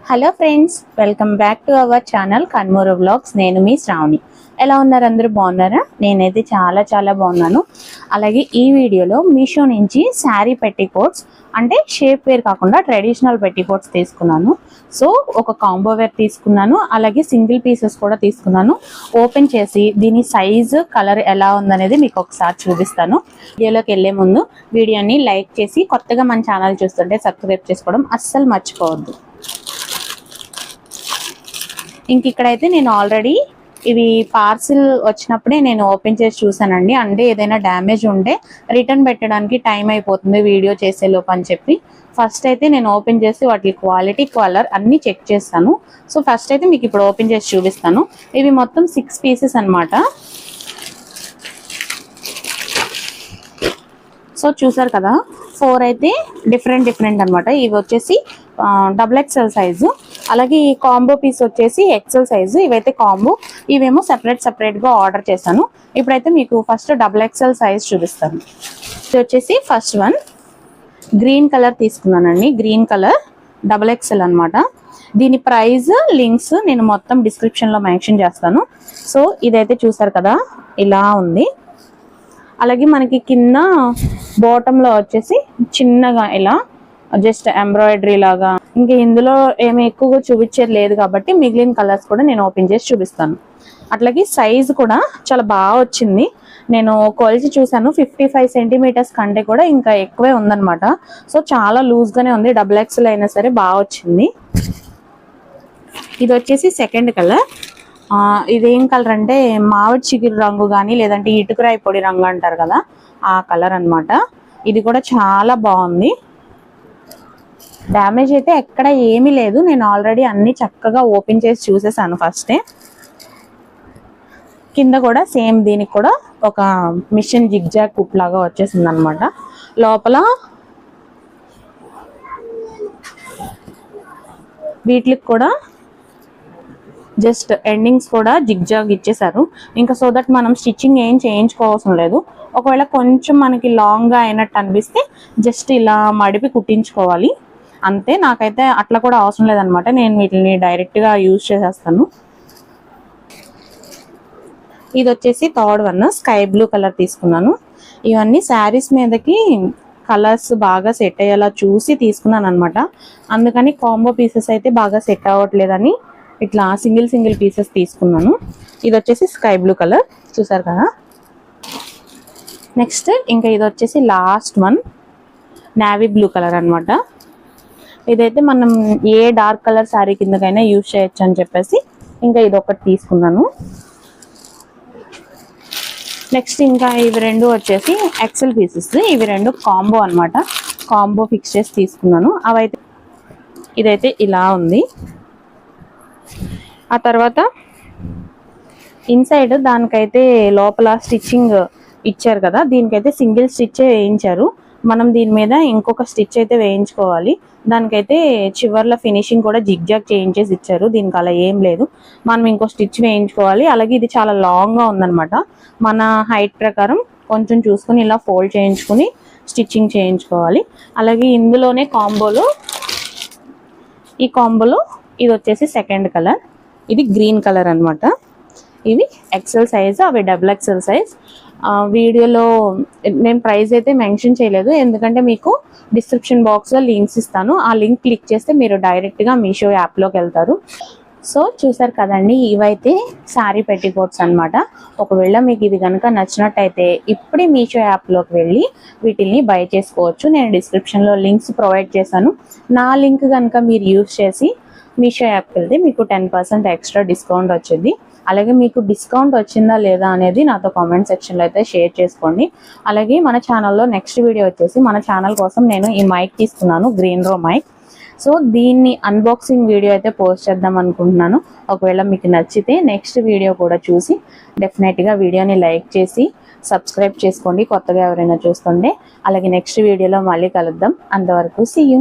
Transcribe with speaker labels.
Speaker 1: Hello friends, welcome back to our channel Kanmuru vlogs. నేను మీ శ్రావణి. ఎలా ఉన్నారు? అందరూ బాగున్నారా? నేనైతే చాలా బాగున్నాను. అలాగే ఈ వీడియోలో మీషో నుంచి శారీ పెట్టికోట్స్ అంటే షేప్ వేర్ కాకుండా ట్రెడిషనల్ పెట్టికోట్స్ తీసుకున్నాను. సో ఒక కాంబో వేర్ తీసుకున్నాను, అలాగే సింగిల్ పీసెస్ కూడా తీసుకున్నాను. ఓపెన్ చేసి దీని సైజు కలర్ ఎలా ఉందనేది మీకు ఒకసారి చూపిస్తాను. వీడియోలోకి వెళ్ళే ముందు వీడియోని లైక్ చేసి కొత్తగా మన ఛానల్ చూస్తుంటే సబ్స్క్రైబ్ చేసుకోవడం అస్సలు మర్చిపోవద్దు. ఇంక ఇక్కడైతే నేను ఆల్రెడీ ఇవి పార్సిల్ వచ్చినప్పుడే నేను ఓపెన్ చేసి చూసానండి. అంటే ఏదైనా డ్యామేజ్ ఉంటే రిటర్న్ పెట్టడానికి టైం అయిపోతుంది వీడియో చేసేలోపు అని చెప్పి ఫస్ట్ అయితే నేను ఓపెన్ చేసి వాటి క్వాలిటీ, కలర్ అన్నీ చెక్ చేస్తాను. సో ఫస్ట్ అయితే మీకు ఇప్పుడు ఓపెన్ చేసి చూపిస్తాను. ఇవి మొత్తం 6 పీసెస్ అనమాట. సో చూసారు కదా, 4 అయితే డిఫరెంట్ అనమాట. ఇవి వచ్చేసి XXL సైజు, అలాగే ఈ కాంబో పీస్ వచ్చేసి XL సైజు. ఇవైతే కాంబో, ఇవేమో సెపరేట్గా ఆర్డర్ చేశాను. ఇప్పుడైతే మీకు ఫస్ట్ XXL సైజ్ చూపిస్తాను. ఇది వచ్చేసి ఫస్ట్ వన్ గ్రీన్ కలర్ తీసుకున్నానండి. గ్రీన్ కలర్ XXL అనమాట. దీని ప్రైస్ లింక్స్ నేను మొత్తం డిస్క్రిప్షన్లో మెన్షన్ చేస్తాను. సో ఇదైతే చూసారు కదా, ఇలా ఉంది. అలాగే మనకి కింద బాటంలో వచ్చేసి చిన్నగా ఇలా జస్ట్ ఎంబ్రాయిడరీ లాగా, ఇంకా ఇందులో ఏమి ఎక్కువగా చూపించేది లేదు కాబట్టి మిగిలిన కలర్స్ కూడా నేను ఓపెన్ చేసి చూపిస్తాను. అట్లాగే సైజ్ కూడా చాలా బాగా వచ్చింది. నేను కొలిచి చూసాను, 55 సెంటీమీటర్స్ కంటే కూడా ఇంకా ఎక్కువే ఉందన్నమాట. సో చాలా లూజ్గానే ఉంది. XXL అయినా సరే బాగా వచ్చింది. ఇది వచ్చేసి సెకండ్ కలర్. ఇదేం కలర్ అంటే మామిడి చిగురు రంగు కానీ లేదంటే ఇటుకరాయి పొడి రంగు అంటారు కదా, ఆ కలర్ అనమాట. ఇది కూడా చాలా బాగుంది. డ్యామేజ్ అయితే ఎక్కడ ఏమీ లేదు. నేను ఆల్రెడీ అన్ని చక్కగా ఓపెన్ చేసి చూసేసాను ఫస్టే. కింద కూడా సేమ్ దీనికి కూడా ఒక మిషన్ జిగ్జాగ్ కుప్ లాగా వచ్చేసింది అనమాట. లోపల వీటికి కూడా జస్ట్ ఎండింగ్స్ కూడా జిగ్జాగ్ ఇచ్చేసారు. ఇంకా సో దట్ మనం స్టిచ్చింగ్ ఏం చేయించుకోవాల్సిన లేదు. ఒకవేళ కొంచెం మనకి లాంగ్గా అయినట్టు అనిపిస్తే జస్ట్ ఇలా మడిపి కుట్టించుకోవాలి అంతే. నాకైతే అట్లా కూడా అవసరం లేదనమాట. నేను వీటిని డైరెక్ట్గా యూజ్ చేసేస్తాను. ఇది వచ్చేసి third one sky blue colour తీసుకున్నాను. ఇవన్నీ శారీస్ మీదకి కలర్స్ బాగా సెట్ అయ్యేలా చూసి తీసుకున్నాను అనమాట. అందుకని కాంబో పీసెస్ అయితే బాగా సెట్ అవ్వట్లేదని ఇట్లా సింగిల్ పీసెస్ తీసుకున్నాను. ఇది వచ్చేసి స్కై బ్లూ కలర్ చూసారు కదా. నెక్స్ట్ ఇంకా ఇది వచ్చేసి last one navy blue colour అనమాట. ఇదైతే మనం ఏ డార్క్ కలర్ శారీ కిందకైనా యూజ్ చేయొచ్చు అని చెప్పేసి ఇంకా ఇది ఒకటి తీసుకున్నాను. నెక్స్ట్ ఇంకా ఇవి రెండు వచ్చేసి XL పీసెస్. ఇవి రెండు కాంబో అనమాట. కాంబో ఫిక్స్ చేసి తీసుకున్నాను. అవైతే ఇదైతే ఇలా ఉంది. ఆ తర్వాత ఇన్సైడ్ దానికైతే లోపల స్టిచ్చింగ్ ఇచ్చారు కదా, దీనికైతే సింగిల్ స్టిచ్ వేయించారు. మనం దీని మీద ఇంకొక స్టిచ్ అయితే వేయించుకోవాలి. దానికైతే చివర్ల ఫినిషింగ్ కూడా జిగ్జాగ్ చేయించేసి ఇచ్చారు. దీనికి అలా ఏం లేదు, మనం ఇంకో స్టిచ్ వేయించుకోవాలి. అలాగే ఇది చాలా లాంగ్గా ఉందన్నమాట. మన హైట్ ప్రకారం కొంచెం చూసుకుని ఇలా ఫోల్డ్ చేయించుకుని స్టిచ్చింగ్ చేయించుకోవాలి. అలాగే ఇందులోనే ఈ కాంబోలో ఇది వచ్చేసి సెకండ్ కలర్. ఇది గ్రీన్ కలర్ అనమాట. ఇవి XL సైజ్, అవి XXL సైజ్. వీడియోలో నేను ప్రైస్ అయితే మెన్షన్ చేయలేదు, ఎందుకంటే మీకు డిస్క్రిప్షన్ బాక్స్లో లింక్స్ ఇస్తాను. ఆ లింక్ క్లిక్ చేస్తే మీరు డైరెక్ట్గా మీషో యాప్లోకి వెళ్తారు. సో చూసారు కదండి, ఇవైతే శారీ పెట్టికోట్స్ అనమాట. ఒకవేళ మీకు ఇది కనుక నచ్చినట్టయితే ఇప్పుడే మీషో యాప్లోకి వెళ్ళి వీటిని బై చేసుకోవచ్చు. నేను డిస్క్రిప్షన్లో లింక్స్ ప్రొవైడ్ చేశాను. నా లింక్ కనుక మీరు యూజ్ చేసి మీషో యాప్కి వెళ్తే మీకు 10% ఎక్స్ట్రా డిస్కౌంట్ వచ్చింది. అలాగే మీకు డిస్కౌంట్ వచ్చిందా లేదా అనేది నాతో కామెంట్ సెక్షన్లో అయితే షేర్ చేసుకోండి. అలాగే మన ఛానల్లో నెక్స్ట్ వీడియో వచ్చేసి మన ఛానల్ కోసం నేను ఈ మైక్ తీసుకున్నాను, గ్రీన్ రో మైక్. సో దీన్ని అన్బాక్సింగ్ వీడియో అయితే పోస్ట్ చేద్దాం అనుకుంటున్నాను. ఒకవేళ మీకు నచ్చితే నెక్స్ట్ వీడియో కూడా చూసి డెఫినెట్గా వీడియోని లైక్ చేసి సబ్స్క్రైబ్ చేసుకోండి కొత్తగా ఎవరైనా చూస్తుంటే. అలాగే నెక్స్ట్ వీడియోలో మళ్ళీ కలుద్దాం. అంతవరకు సీ యూ.